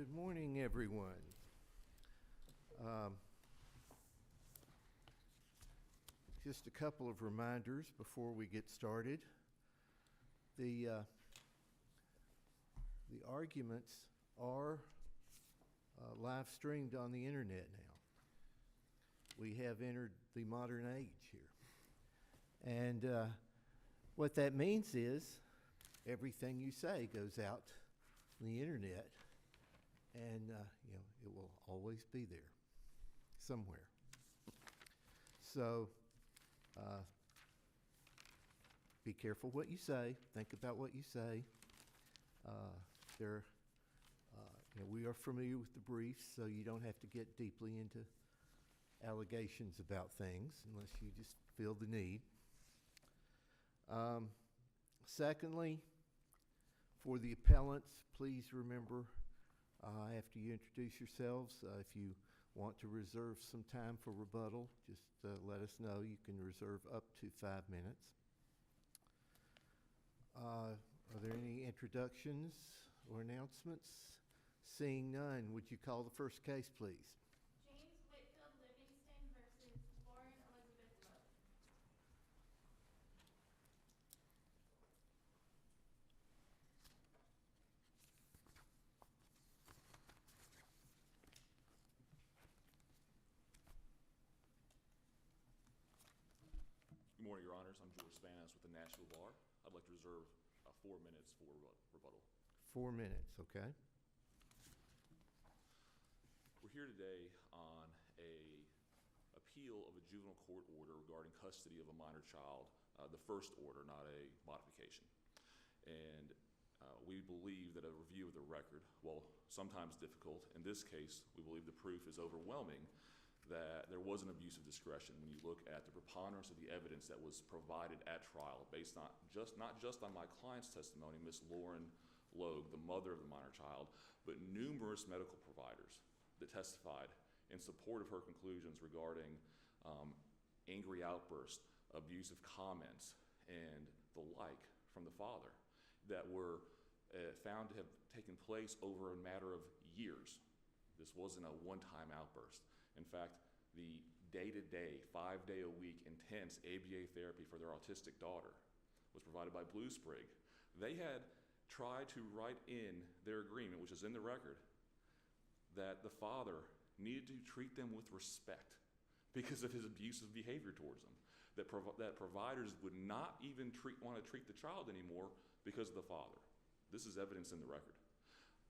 Good morning, everyone. Just a couple of reminders before we get started. The arguments are live streamed on the internet now. We have entered the modern age here. And what that means is everything you say goes out on the internet, and it will always be there somewhere. So be careful what you say. Think about what you say. We are familiar with the briefs, so you don't have to get deeply into allegations about things unless you just feel the need. Secondly, for the appellants, please remember after you introduce yourselves, if you want to reserve some time for rebuttal, just let us know. You can reserve up to 5 minutes. Are there any introductions or announcements? Seeing none, would you call the first case, please? James Whitfield, Livingston versus Lauren Elizabeth Logue. Good morning, Your Honors. I'm George Spanos with the Nashville Bar. I'd like to reserve 4 minutes for rebuttal. 4 minutes, okay. We're here today on an appeal of a juvenile court order regarding custody of a minor child, the first order, not a modification. And we believe that a review of the record, while sometimes difficult, in this case, we believe the proof is overwhelming that there was an abuse of discretion when you look at the preponderance of the evidence that was provided at trial, based on not just on my client's testimony, Miss Lauren Logue, the mother of the minor child, but numerous medical providers that testified in support of her conclusions regarding angry outbursts, abusive comments, and the like from the father that were found to have taken place over a matter of years. This wasn't a one-time outburst. In fact, the day-to-day, 5-day-a-week intense ABA therapy for their autistic daughter was provided by Blue Sprig. They had tried to write in their agreement, which is in the record, that the father needed to treat them with respect because of his abusive behavior towards them, that providers would not even want to treat the child anymore because of the father. This is evidence in the record.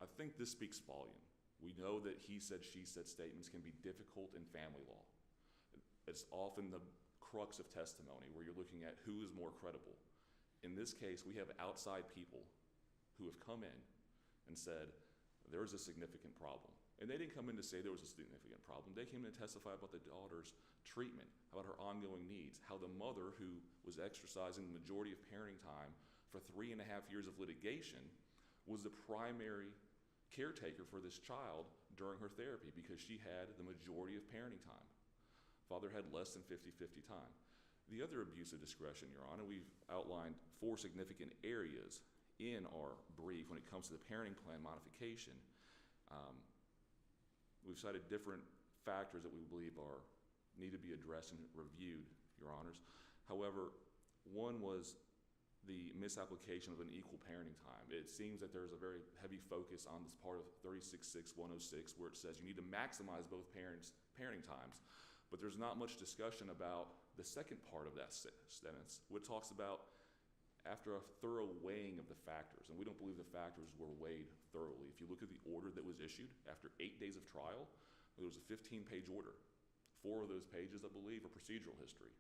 I think this speaks volume. We know that he said, she said statements can be difficult in family law. It's often the crux of testimony where you're looking at who is more credible. In this case, we have outside people who have come in and said, there is a significant problem. And they didn't come in to say there was a significant problem. They came in to testify about the daughter's treatment, about her ongoing needs, how the mother, who was exercising the majority of parenting time for 3.5 years of litigation, was the primary caretaker for this child during her therapy because she had the majority of parenting time. Father had less than 50-50 time. The other abuse of discretion, Your Honor, we've outlined 4 significant areas in our brief when it comes to the parenting plan modification. We've cited different factors that we believe need to be addressed and reviewed, Your Honors. However, one was the misapplication of an equal parenting time. It seems that there's a very heavy focus on this part of 36.6.106 where it says you need to maximize both parents' parenting times, but there's not much discussion about the second part of that sentence, which talks about after a thorough weighing of the factors, and we don't believe the factors were weighed thoroughly. If you look at the order that was issued after 8 days of trial, there was a 15-page order. 4 of those pages, I believe, are procedural history.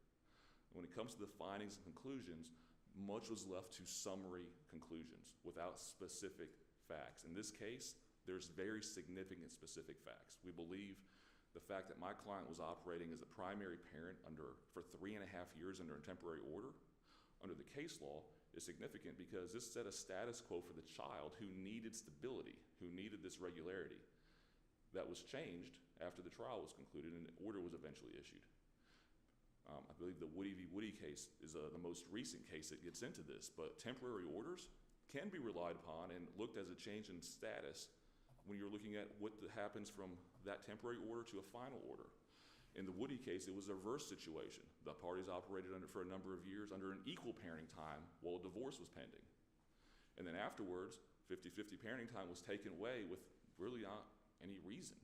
When it comes to the findings and conclusions, much was left to summary conclusions without specific facts. In this case, there's very significant specific facts. We believe the fact that my client was operating as a primary parent for 3.5 years under a temporary order, under the case law, is significant because this set a status quo for the child who needed stability, who needed this regularity. That was changed after the trial was concluded and an order was eventually issued. I believe the Woody v. Woody case is the most recent case that gets into this, but temporary orders can be relied upon and looked as a change in status when you're looking at what happens from that temporary order to a final order. In the Woody case, it was a reverse situation. The parties operated for a number of years under an equal parenting time while a divorce was pending. And then afterwards, 50-50 parenting time was taken away with really not any reason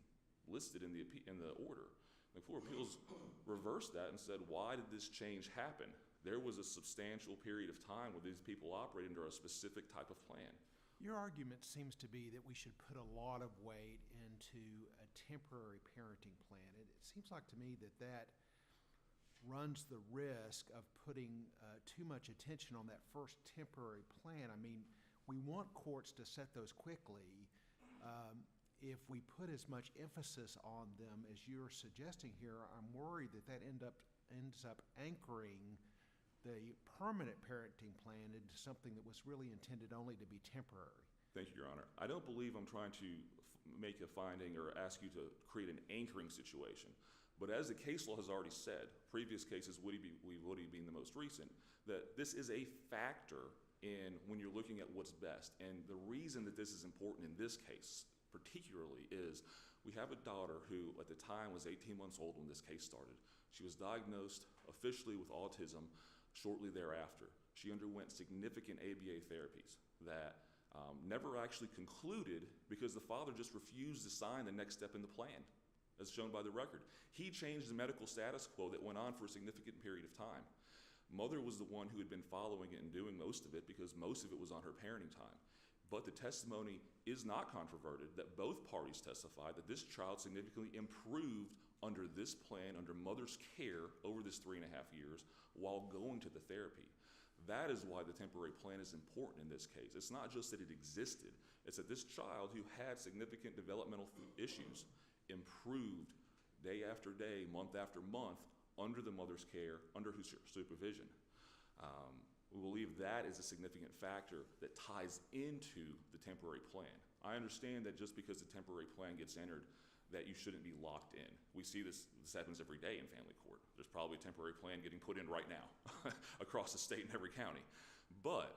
listed in the order. The Court of Appeals reversed that and said, why did this change happen? There was a substantial period of time where these people operated under a specific type of plan. Your argument seems to be that we should put a lot of weight into a temporary parenting plan. It seems like to me that that runs the risk of putting too much attention on that first temporary plan. I mean, we want courts to set those quickly. If we put as much emphasis on them as you're suggesting here, I'm worried that that ends up anchoring the permanent parenting plan into something that was really intended only to be temporary. Thank you, Your Honor. I don't believe I'm trying to make a finding or ask you to create an anchoring situation. But as the case law has already said, previous cases, Woody being the most recent, that this is a factor in when you're looking at what's best. And the reason that this is important in this case particularly is we have a daughter who at the time was 18 months old when this case started. She was diagnosed officially with autism shortly thereafter. She underwent significant ABA therapies that never actually concluded because the father just refused to sign the next step in the plan, as shown by the record. He changed the medical status quo that went on for a significant period of time. Mother was the one who had been following it and doing most of it because most of it was on her parenting time. But the testimony is not controverted that both parties testified that this child significantly improved under this plan, under mother's care over this 3.5 years while going to the therapy. That is why the temporary plan is important in this case. It's not just that it existed, it's that this child who had significant developmental issues improved day after day, month after month, under the mother's care, under her supervision. We believe that is a significant factor that ties into the temporary plan. I understand that just because the temporary plan gets entered, that you shouldn't be locked in. We see this happens every day in family court. There's probably a temporary plan getting put in right now across the state in every county. But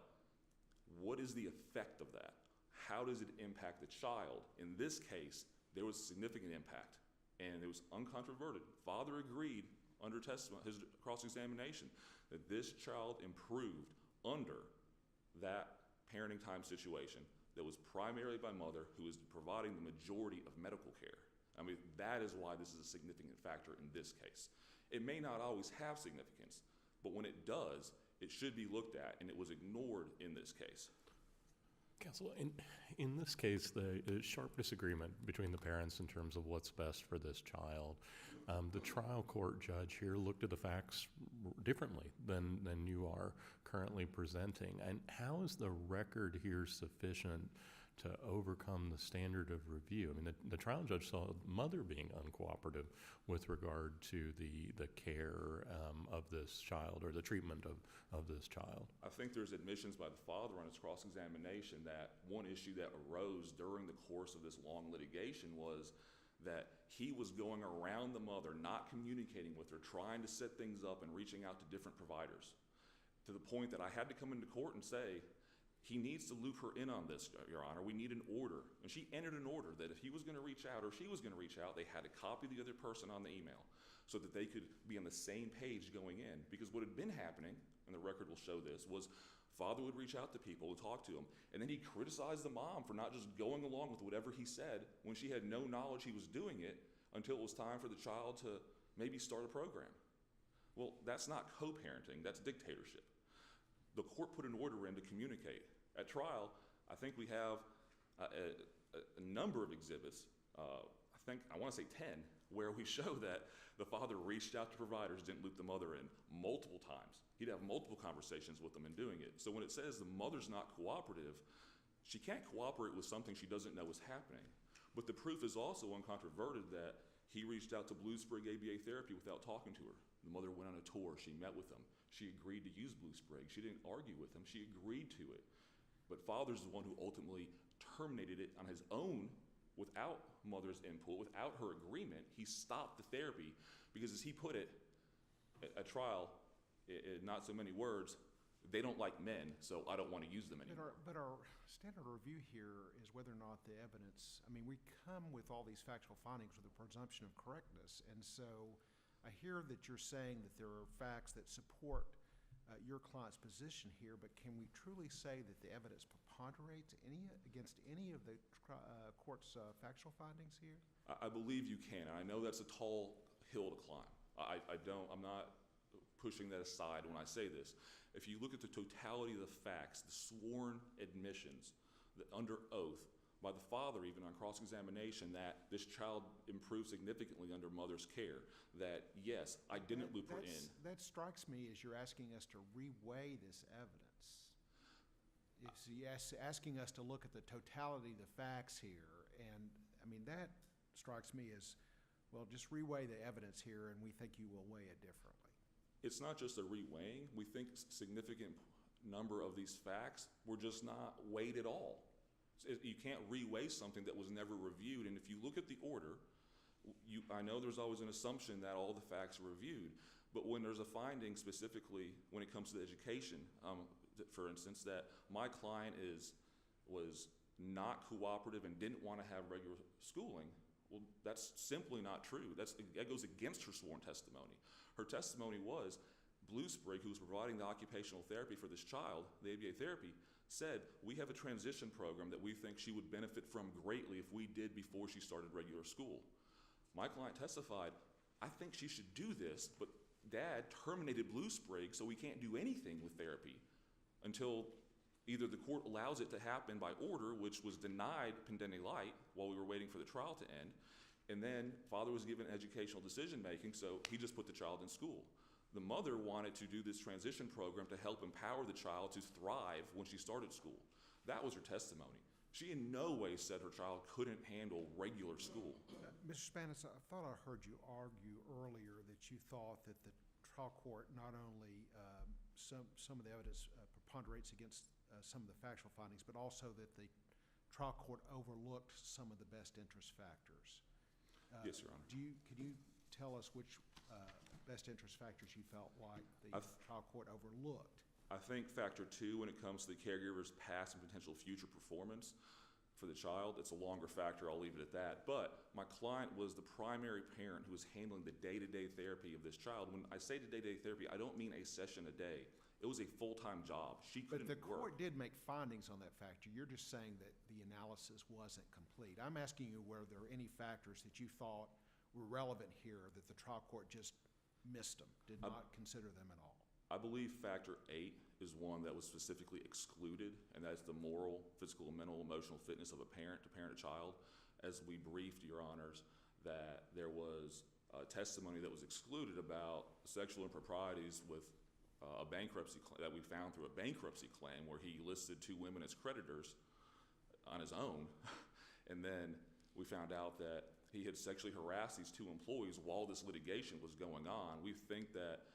what is the effect of that? How does it impact the child? In this case, there was a significant impact, and it was uncontroverted. Father agreed under testimony, his cross-examination, that this child improved under that parenting time situation that was primarily by mother, who is providing the majority of medical care. I mean, that is why this is a significant factor in this case. It may not always have significance, but when it does, it should be looked at, and it was ignored in this case. Counsel, in this case, the sharp disagreement between the parents in terms of what's best for this child, the trial court judge here looked at the facts differently than you are currently presenting. And how is the record here sufficient to overcome the standard of review? I mean, the trial judge saw mother being uncooperative with regard to the care of this child, or the treatment of this child. I think there's admissions by the father on his cross-examination that one issue that arose during the course of this long litigation was that he was going around the mother, not communicating with her, trying to set things up and reaching out to different providers, to the point that I had to come into court and say, he needs to loop her in on this, Your Honor. We need an order. And she entered an order that if he was going to reach out or she was going to reach out, they had to copy the other person on the email so that they could be on the same page going in. Because what had been happening, and the record will show this, was father would reach out to people and talk to them, and then he criticized the mom for not just going along with whatever he said when she had no knowledge he was doing it until it was time for the child to maybe start a program. Well, that's not co-parenting, that's dictatorship. The court put an order in to communicate. At trial, I think we have a number of exhibits, I want to say 10, where we show that the father reached out to providers, didn't loop the mother in multiple times. He'd have multiple conversations with them in doing it. So when it says the mother's not cooperative, she can't cooperate with something she doesn't know is happening. But the proof is also uncontroverted that he reached out to Blue Sprig ABA therapy without talking to her. The mother went on a tour, she met with him. She agreed to use Blue Sprig. She didn't argue with him, she agreed to it. But father's the one who ultimately terminated it on his own without mother's input, without her agreement. He stopped the therapy because, as he put it at trial, in not so many words, they don't like men, so I don't want to use them anymore. But our standard review here is whether or not the evidence, I mean, we come with all these factual findings with a presumption of correctness. And so I hear that you're saying that there are facts that support your client's position here, but can we truly say that the evidence preponderates against any of the court's factual findings here? I believe you can, and I know that's a tall hill to climb. I'm not pushing that aside when I say this. If you look at the totality of the facts, the sworn admissions, under oath, by the father even on cross-examination, that this child improved significantly under mother's care, that yes, I didn't loop her in. That strikes me as you're asking us to reweigh this evidence. It's asking us to look at the totality of the facts here, and I mean, that strikes me as, well, just reweigh the evidence here, and we think you will weigh it differently. It's not just a reweighing. We think significant number of these facts were just not weighed at all. You can't reweigh something that was never reviewed, and if you look at the order, I know there's always an assumption that all the facts are reviewed, but when there's a finding specifically when it comes to education, for instance, that my client was not cooperative and didn't want to have regular schooling, well, that's simply not true. That goes against her sworn testimony. Her testimony was, Bluesprig, who was providing the occupational therapy for this child, the ABA therapy, said, we have a transition program that we think she would benefit from greatly if we did before she started regular school. My client testified, I think she should do this, but Dad terminated Bluesprig, so we can't do anything with therapy until either the court allows it to happen by order, which was denied pendente light while we were waiting for the trial to end, and then father was given educational decision-making, so he just put the child in school. The mother wanted to do this transition program to help empower the child to thrive when she started school. That was her testimony. She in no way said her child couldn't handle regular school. Mr. Spanis, I thought I heard you argue earlier that you thought that the trial court not only some of the evidence preponderates against some of the factual findings, but also that the trial court overlooked some of the best interest factors. Yes, Your Honor. Could you tell us which best interest factors you felt like the trial court overlooked? I think factor 2, when it comes to the caregiver's past and potential future performance for the child, it's a longer factor, I'll leave it at that. But my client was the primary parent who was handling the day-to-day therapy of this child. When I say day-to-day therapy, I don't mean a session a day. It was a full-time job. She couldn't work. But the court work. did make findings on that factor. You're just saying that the analysis wasn't complete. I'm asking you whether there are any factors that you thought were relevant here that the trial court just missed them, did not consider them at all. I believe factor 8 is one that was specifically excluded, and that's the moral, physical, mental, emotional fitness of a parent to parent a child. As we briefed, Your Honors, that there was testimony that was excluded about sexual improprieties with a bankruptcy that we found through a bankruptcy claim where he listed 2 women as creditors on his own, and then we found out that he had sexually harassed these 2 employees while this litigation was going on. We think that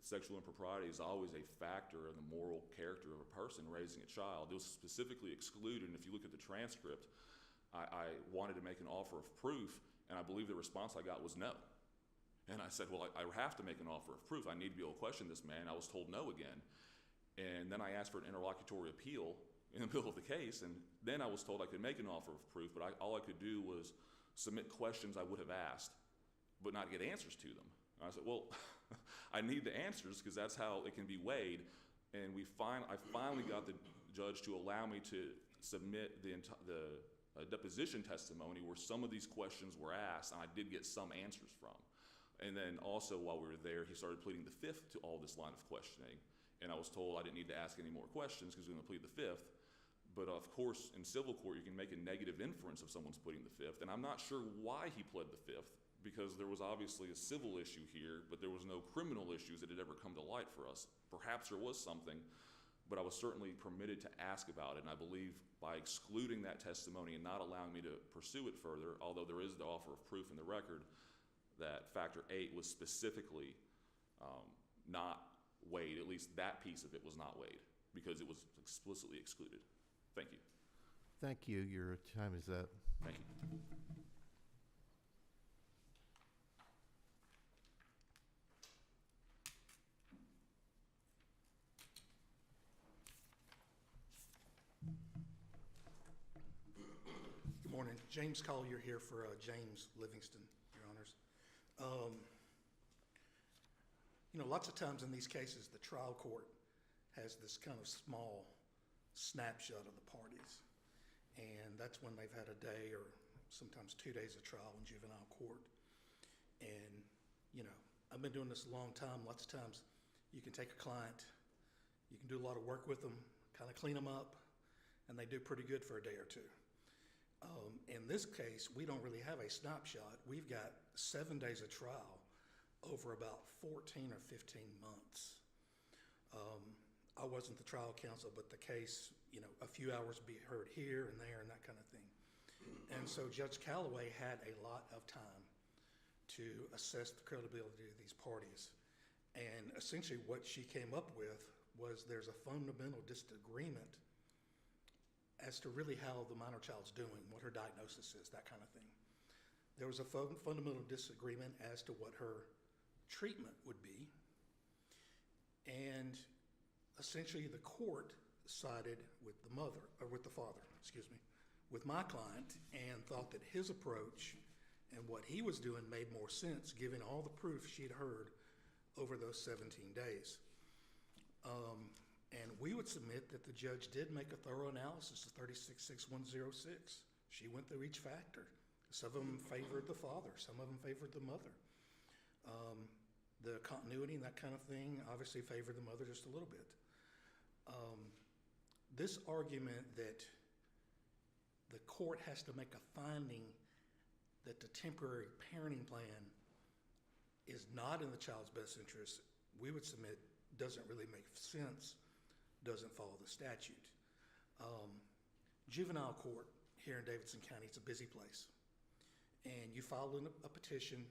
sexual impropriety is always a factor in the moral character of a person raising a child. It was specifically excluded, and if you look at the transcript, I wanted to make an offer of proof, and I believe the response I got was no. And I said, well, I have to make an offer of proof. I need to be able to question this man. I was told no again. And then I asked for an interlocutory appeal in the middle of the case, and then I was told I could make an offer of proof, but all I could do was submit questions I would have asked, but not get answers to them. And I said, well, I need the answers because that's how it can be weighed. And I finally got the judge to allow me to submit the deposition testimony where some of these questions were asked, and I did get some answers from. And then also while we were there, he started pleading the 5th to all this line of questioning. And I was told I didn't need to ask any more questions because we were going to plead the 5th. But of course, in civil court, you can make a negative inference if someone's pleading the 5th. And I'm not sure why he pled the 5th, because there was obviously a civil issue here, but there was no criminal issues that had ever come to light for us. Perhaps there was something, but I was certainly permitted to ask about it. And I believe by excluding that testimony and not allowing me to pursue it further, although there is the offer of proof in the record, that factor 8 was specifically not weighed. At least that piece of it was not weighed because it was explicitly excluded. Thank you. Thank you. Your time is up. Thank you. James Collier here for James Livingston, Your Honors. Lots of times in these cases, the trial court has this kind of small snapshot of the parties. And that's when they've had a day or sometimes 2 days of trial in juvenile court. And, I've been doing this a long time. Lots of times you can take a client, you can do a lot of work with them, kind of clean them up, and they do pretty good for a day or two. In this case, we don't really have a snapshot. We've got 7 days of trial over about 14 or 15 months. I wasn't the trial counsel, but the case, a few hours be heard here and there and that kind of thing. And so Judge Callaway had a lot of time to assess the credibility of these parties. And essentially what she came up with was there's a fundamental disagreement as to really how the minor child's doing, what her diagnosis is, that kind of thing. There was a fundamental disagreement as to what her treatment would be. And essentially the court sided with the father, with my client, and thought that his approach and what he was doing made more sense given all the proof she'd heard over those 17 days. And we would submit that the judge did make a thorough analysis of 366106. She went through each factor. Some of them favored the father, some of them favored the mother. The continuity and that kind of thing obviously favored the mother just a little bit. This argument that the court has to make a finding that the temporary parenting plan is not in the child's best interest, we would submit doesn't really make sense, doesn't follow the statute. Juvenile court here in Davidson County, it's a busy place. And you file a petition,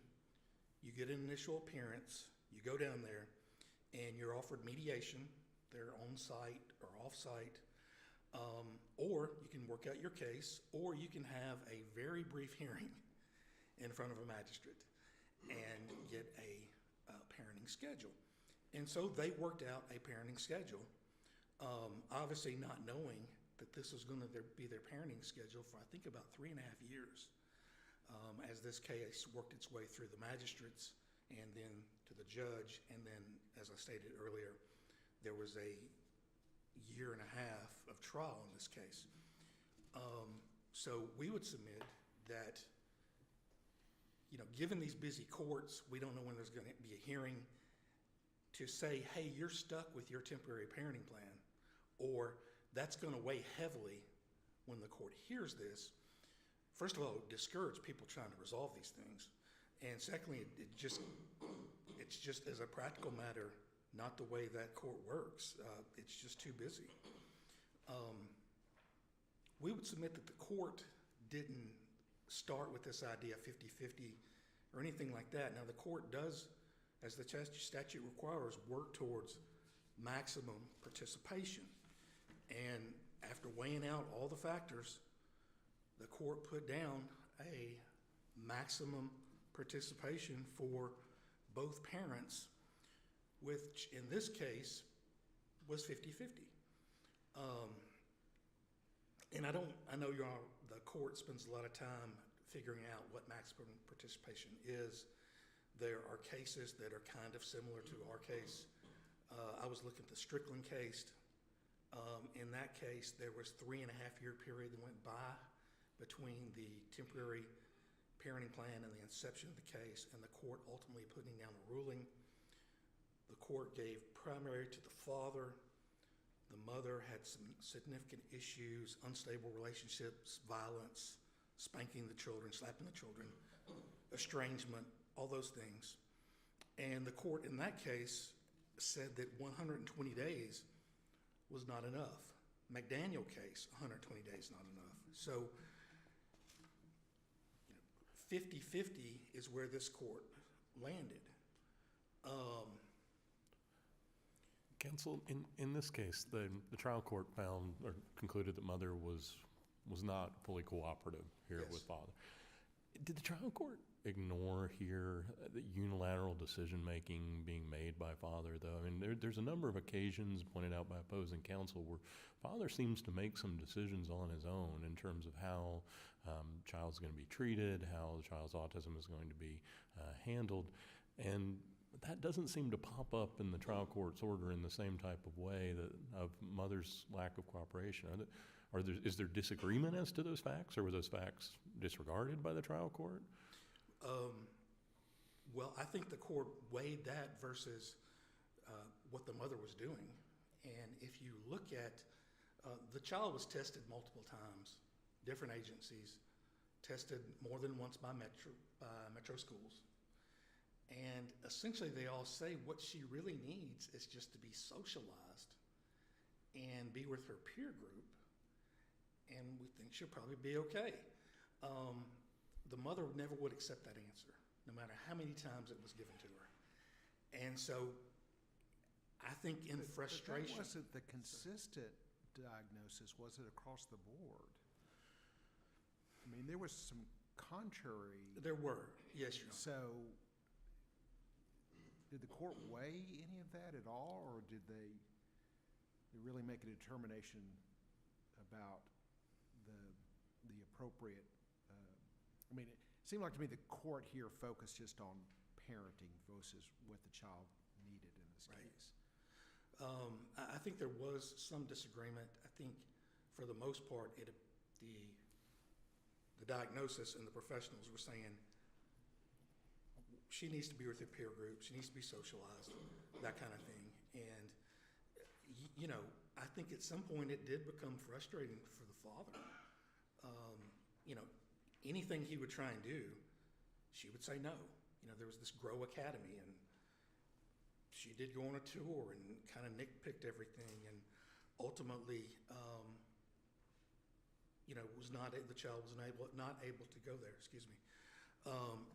you get an initial appearance, you go down there, and you're offered mediation. They're on site or off site. Or you can work out your case, or you can have a very brief hearing in front of a magistrate and get a parenting schedule. And so they worked out a parenting schedule, obviously not knowing that this was going to be their parenting schedule for I think about 3.5 years, as this case worked its way through the magistrates and then to the judge, and then, as I stated earlier, there was a 1.5 years of trial in this case. So we would submit that, given these busy courts, we don't know when there's going to be a hearing, to say, hey, you're stuck with your temporary parenting plan, or that's going to weigh heavily when the court hears this. First of all, it would discourage people trying to resolve these things. And secondly, it's just as a practical matter, not the way that court works. It's just too busy. We would submit that the court didn't start with this idea of 50-50 or anything like that. Now, the court does, as the statute requires, work towards maximum participation. And after weighing out all the factors, the court put down a maximum participation for both parents, which in this case was 50-50. And I know the court spends a lot of time figuring out what maximum participation is. There are cases that are kind of similar to our case. I was looking at the Strickland case. In that case, there was 3.5 year period that went by between the temporary parenting plan and the inception of the case, and the court ultimately putting down a ruling. The court gave primary to the father. The mother had some significant issues, unstable relationships, violence, spanking the children, slapping the children, estrangement, all those things. And the court in that case said that 120 days was not enough. McDaniel case, 120 days not enough. So 50-50 is where this court landed. Counsel, in this case, the trial court found or concluded that mother was not fully cooperative here Yes. with father. Did the trial court ignore here the unilateral decision-making being made by father, though? I mean, there's a number of occasions pointed out by opposing counsel where father seems to make some decisions on his own in terms of how child's going to be treated, how the child's autism is going to be handled. And that doesn't seem to pop up in the trial court's order in the same type of way that of mother's lack of cooperation. Is there disagreement as to those facts, or were those facts disregarded by the trial court? Well, I think the court weighed that versus what the mother was doing. And if you look at, the child was tested multiple times, different agencies, tested more than once by metro schools. And essentially they all say what she really needs is just to be socialized and be with her peer group. And we think she'll probably be okay. The mother never would accept that answer, no matter how many times it was given to her. And so I think in frustration. But that wasn't the consistent diagnosis, was it, across the board? I mean, there was some contrary. There were, yes, Your Honor. So did the court weigh any of that at all, or did they really make a determination about the appropriate, I mean, it seemed like to me the court here focused just on parenting versus what the child needed in this Right. case. I think there was some disagreement. I think for the most part, the diagnosis and the professionals were saying she needs to be with her peer group, she needs to be socialized, that kind of thing. And, I think at some point it did become frustrating for the father. Anything he would try and do, she would say no. There was this Grow Academy, and she did go on a tour and kind of nitpicked everything, and ultimately, the child was not able to go there. Excuse me.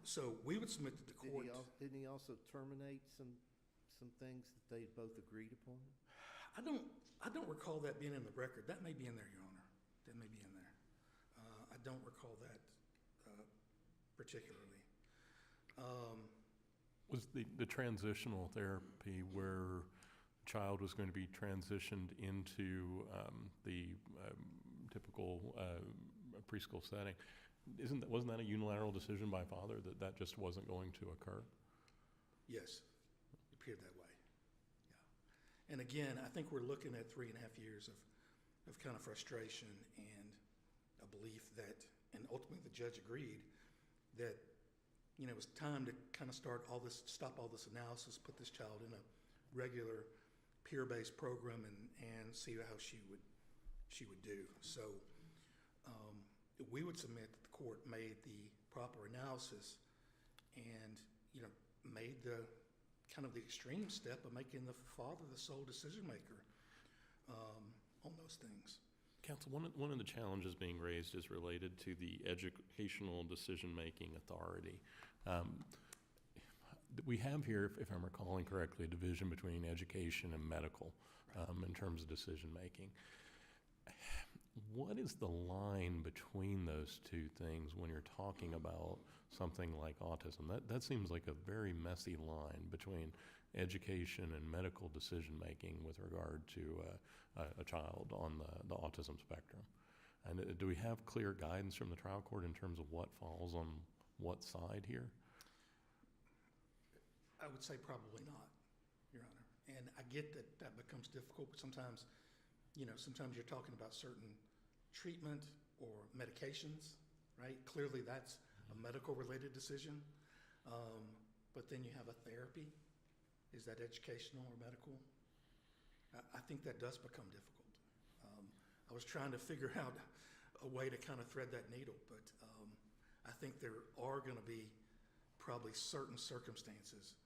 So we would submit to the court. Didn't he also terminate some things that they both agreed upon? I don't recall that being in the record. That may be in there, Your Honor. That may be in there. I don't recall that particularly. Was the transitional therapy where the child was going to be transitioned into the typical preschool setting, wasn't that a unilateral decision by father that just wasn't going to occur? Yes, it appeared that way. Yeah. And again, I think we're looking at 3.5 years of kind of frustration and a belief that, and ultimately the judge agreed that, it was time to kind of stop all this analysis, put this child in a regular peer-based program and see how she would do. So we would submit that the court made the proper analysis and, made the kind of the extreme step of making the father the sole decision maker on those things. Counsel, one of the challenges being raised is related to the educational decision-making authority. We have here, if I'm recalling correctly, a division between education and medical in terms of decision-making. What is the line between those two things when you're talking about something like autism? That seems like a very messy line between education and medical decision-making with regard to a child on the autism spectrum. And do we have clear guidance from the trial court in terms of what falls on what side here? I would say probably not, Your Honor. And I get that becomes difficult, but sometimes you're talking about certain treatment or medications, right? Clearly that's a medical-related decision. But then you have a therapy. Is that educational or medical? I think that does become difficult. I was trying to figure out a way to kind of thread that needle, but I think there are going to be probably certain circumstances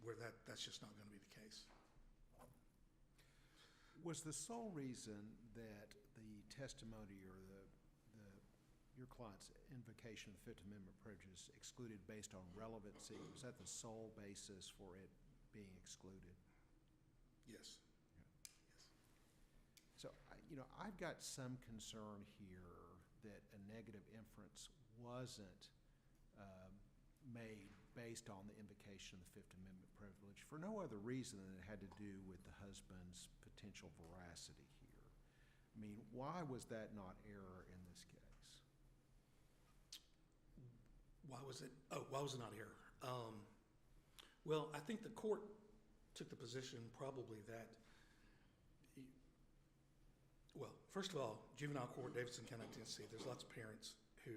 where that's just not going to be the case. Was the sole reason that the testimony or your client's invocation of the Fifth Amendment prejudice excluded based on relevancy, was that the sole basis for it being excluded? Yes. So, I've got some concern here that a negative inference wasn't made based on the invocation of the Fifth Amendment privilege for no other reason than it had to do with the husband's potential veracity here. I I mean, why was that not error in this case? Why was it not error? Well, I think the court took the position probably that, well, first of all, juvenile court, Davidson County, Tennessee, there's lots of parents who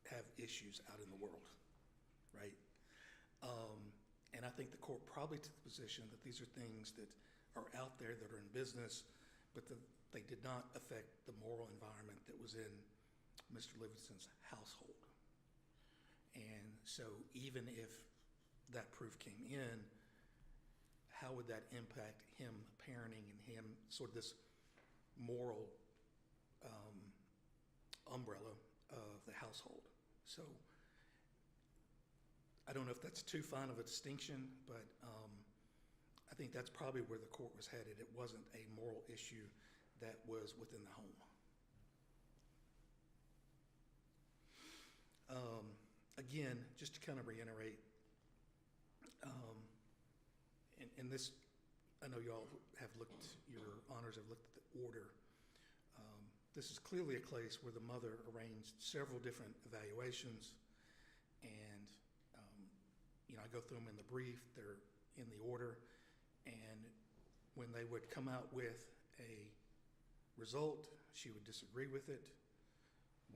have issues out in the world, right? And I think the court probably took the position that these are things that are out there that are in business, but they did not affect the moral environment that was in Mr. Livingston's household. And so even if that proof came in, how would that impact him parenting and him sort of this moral umbrella of the household? So I don't know if that's too fine of a distinction, but I think that's probably where the court was headed. It wasn't a moral issue that was within the home. Again, just to kind of reiterate, and this, I know y'all have looked, your honors have looked at the order. This is clearly a case where the mother arranged several different evaluations, and I go through them in the brief, they're in the order, and when they would come out with a result, she would disagree with it.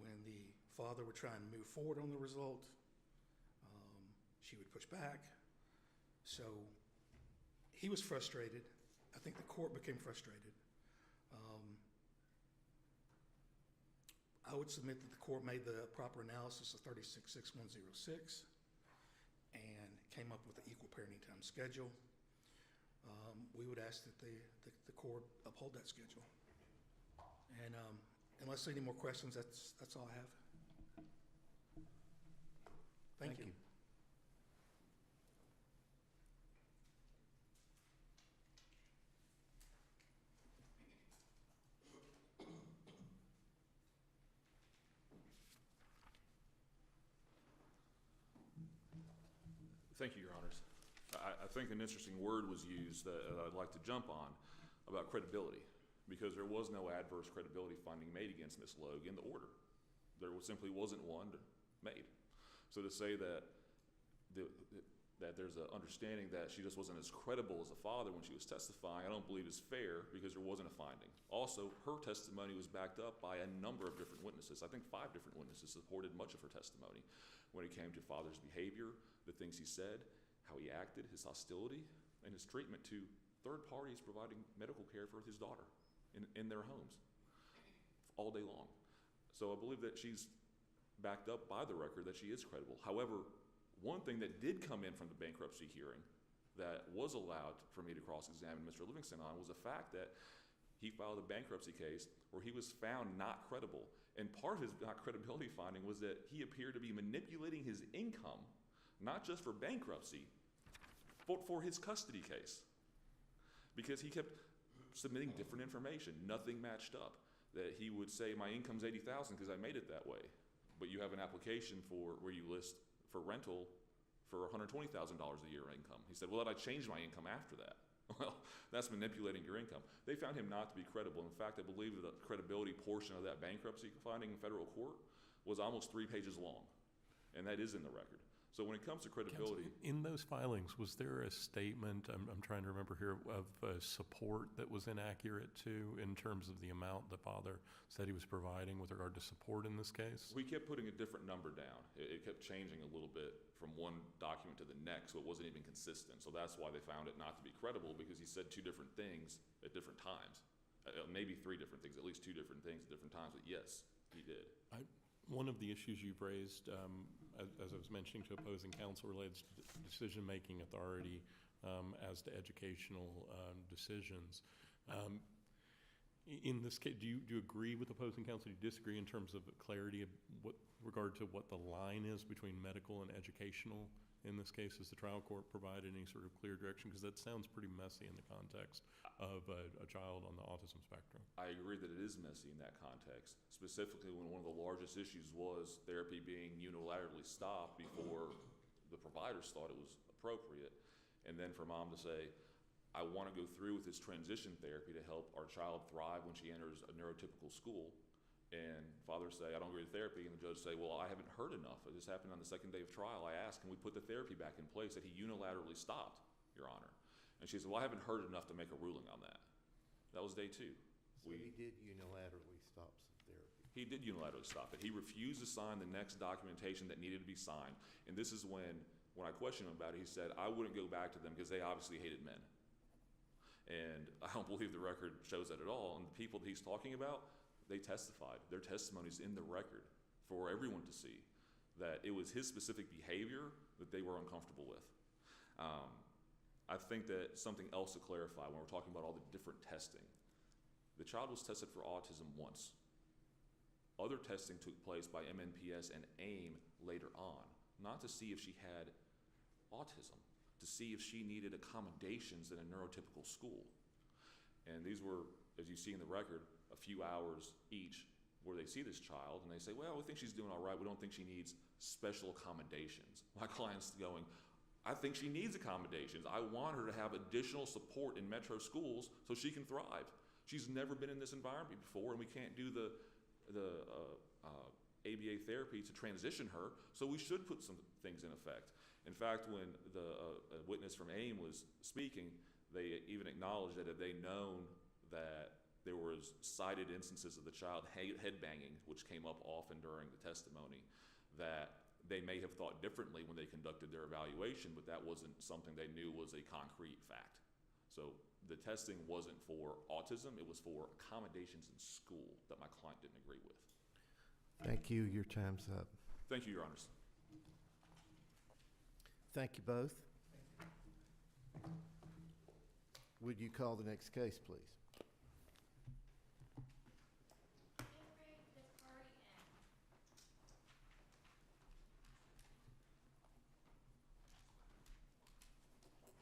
When the father would try and move forward on the result, she would push back. So he was frustrated. I think the court became frustrated. I would submit that the court made the proper analysis of 366106 and came up with an equal parenting time schedule. We would ask that the court uphold that schedule. And unless there are any more questions, that's all I have. Thank you. Thank you, Your Honors. I think an interesting word was used that I'd like to jump on about credibility, because there was no adverse credibility finding made against Ms. Logue in the order. There simply wasn't one made. So to say that there's an understanding that she just wasn't as credible as the father when she was testifying, I don't believe is fair, because there wasn't a finding. Also, her testimony was backed up by a number of different witnesses. I think 5 different witnesses supported much of her testimony when it came to father's behavior, the things he said, how he acted, his hostility, and his treatment to third parties providing medical care for his daughter in their homes all day long. So I believe that she's backed up by the record that she is credible. However, one thing that did come in from the bankruptcy hearing that was allowed for me to cross-examine Mr. Livingston on was the fact that he filed a bankruptcy case where he was found not credible. And part of his not credibility finding was that he appeared to be manipulating his income, not just for bankruptcy, but for his custody case. Because he kept submitting different information. Nothing matched up. That he would say, my income's $80,000 because I made it that way. But you have an application for where you list for rental for $120,000 a year income. He said, well, then I changed my income after that. Well, that's manipulating your income. They found him not to be credible. In fact, I believe the credibility portion of that bankruptcy finding in federal court was almost 3 pages long. And that is in the record. So when it comes to credibility... Counsel, in those filings, was there a statement, I'm trying to remember here, of support that was inaccurate too, in terms of the amount the father said he was providing with regard to support in this case? We kept putting a different number down. It kept changing a little bit from one document to the next, so it wasn't even consistent. So that's why they found it not to be credible, because he said 2 different things at different times. Maybe 3 different things, at least 2 different things at different times, but yes, he did. One of the issues you've raised, as I was mentioning to opposing counsel, relates to decision-making authority as to educational decisions. In this case, do you agree with opposing counsel? Do you disagree in terms of clarity of regard to what the line is between medical and educational in this case? Does the trial court provide any sort of clear direction? Because that sounds pretty messy in the context of a child on the autism spectrum. I agree that it is messy in that context, specifically when one of the largest issues was therapy being unilaterally stopped before the providers thought it was appropriate. And then for mom to say, I want to go through with this transition therapy to help our child thrive when she enters a neurotypical school. And fathers say, I don't agree with therapy, and the judge say, well, I haven't heard enough. This happened on the second day of trial. I asked, can we put the therapy back in place that he unilaterally stopped, Your Honor? And she said, well, I haven't heard enough to make a ruling on that. That was day 2. So he did unilaterally stop some therapy. He did unilaterally stop it. He refused to sign the next documentation that needed to be signed. And this is when I questioned him about it, he said, I wouldn't go back to them because they obviously hated men. And I don't believe the record shows that at all. And the people that he's talking about, they testified. Their testimony's in the record for everyone to see that it was his specific behavior that they were uncomfortable with. I think that something else to clarify when we're talking about all the different testing. The child was tested for autism once. Other testing took place by MNPS and AIM later on, not to see if she had autism, to see if she needed accommodations in a neurotypical school. And these were, as you see in the record, a few hours each where they see this child and they say, well, we think she's doing all right. We don't think she needs special accommodations. My client's going, I think she needs accommodations. I want her to have additional support in metro schools so she can thrive. She's never been in this environment before, and we can't do the ABA therapy to transition her, so we should put some things in effect. In fact, when the witness from AIM was speaking, they even acknowledged that if they'd known that there was cited instances of the child headbanging, which came up often during the testimony, that they may have thought differently when they conducted their evaluation, but that wasn't something they knew was a concrete fact. So the testing wasn't for autism, it was for accommodations in school that my client didn't agree with. Thank you. Your time's up. Thank you, Your Honors. Thank you both. Would you call the next case, please?